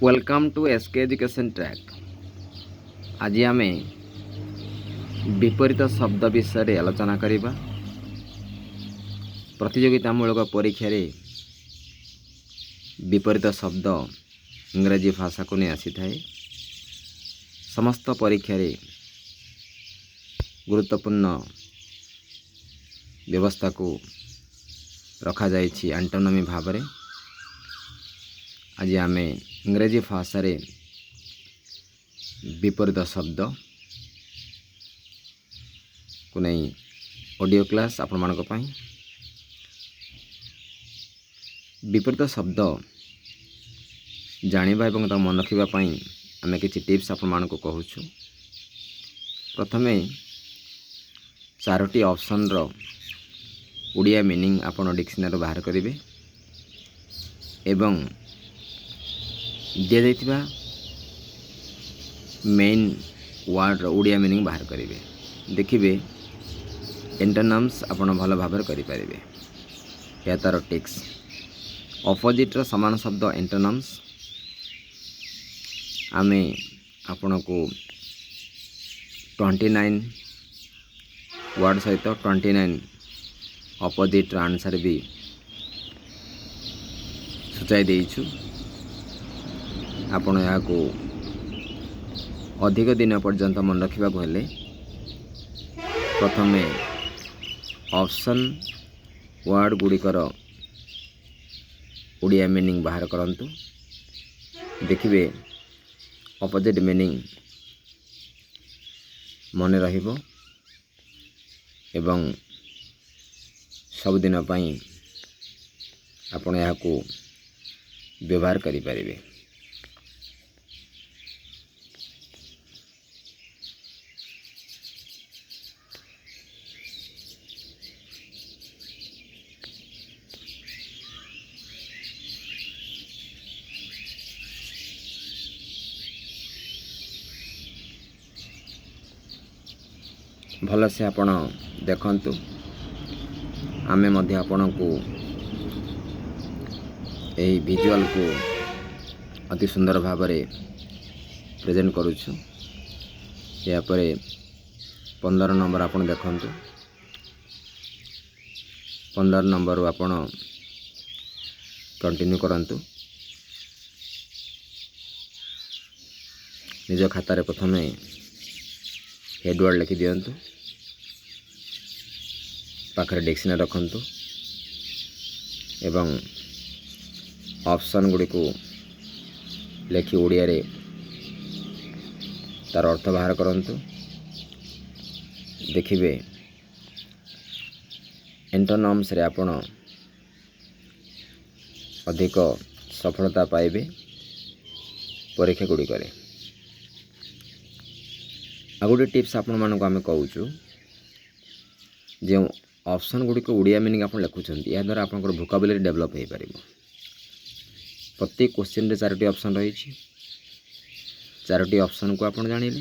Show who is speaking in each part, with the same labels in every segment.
Speaker 1: Welcome to SK education track. आज आम विपरीत शब्द विषय आलोचना करवा। प्रतियोगितामूलक परीक्षा रे विपरीत शब्द इंग्राजी भाषा को नहीं आसी थाए। समस्त परीक्षा रे गुरुत्वपूर्ण व्यवस्था को रखा जाइछि एंटोनमी भाव में। आज आम इंग्राजी भाषा रे विपरीत शब्द को नहीं ऑडियो क्लास आपण मानक पई। विपरीत शब्द जानिबा एवं ता मन रखिबा पई आमे किछि टिप्स आपण मानक कहूछु। प्रथमे चारोटी ऑप्शन रो उड़िया मीनिंग आपण डिक्शनरी बाहर करिवे एवं दिया जाइथिबा मेन वर्ड उड़िया मीनिंग बाहर करिवे। देखिए एंटोनिम्स आपण भल भाव करि परिबे। या तार टिक्स ऑपोजिट रो समान शब्द एंटोनिम्स आमे आपण को 29 वर्ड सहित 29 ऑपोजिट आंसर भी सूचाई देइछु। आपण या को अधिक दिन पर्यंत मन रखा हेले प्रथमे ऑप्शन वर्ड गुड़िकर उड़िया मीनिंग बाहर करंतु। देखिए ऑपोजिट मीनिंग मन रहिबो एवं सबुदिन पई आपण या को व्यवहार करि परिबे। भल से आपण देखंतु आमे मध्य आपण को यही विजुअल को अति सुंदर भाव में प्रेजेंट करुछु। या परे 15 नंबर आपण देखंतु। 15 नंबर आपण कंटिन्यू करंतु। निज खाता रे प्रथमे हेडवर्ड लिखि दियंतु। पाखरे डिक्शनरी रखंतु एवं ऑप्शन गुड़ी को लिखि ओडिया रे तार अर्थ बाहर करंतु। देखिए एंटोनिम्स रे आपण अधिक सफलता पाइबे परीक्षा गुड़ी करे। आ गोटे टिप्स आपण मानक आमे कहूछु जे ऑप्शन गुड़ी को उड़िया मीनिंग आप लिखुंट या द्वारा आप वोकाबुलरी डेवलप हो पार। प्रत्येक क्वेश्चन रे 4टी ऑप्शन रही। 4टी ऑप्शन को आप जानिले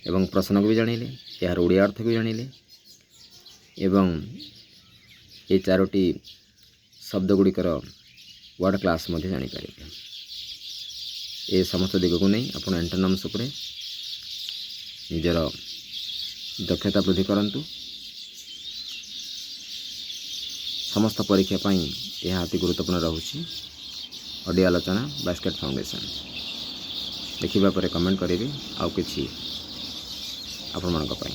Speaker 1: एवं प्रश्न को भी जानिले यार उड़िया अर्थ भी जानिले एवं ये 4टी शब्द गुड़िकर वर्ड क्लास मध्य जानी पारे। ये समस्त दिग को नहीं आप एंटोनिम्स उपरे निजर दक्षता वृद्धि करंतु। समस्त परीक्षा पाई यह अति गुरुत्वपूर्ण रहुछि। ऑडियो आलोचना बास्केट फाउंडेशन देखिबा परे कमेंट करिवे आउ किछि आपण मानक पाई।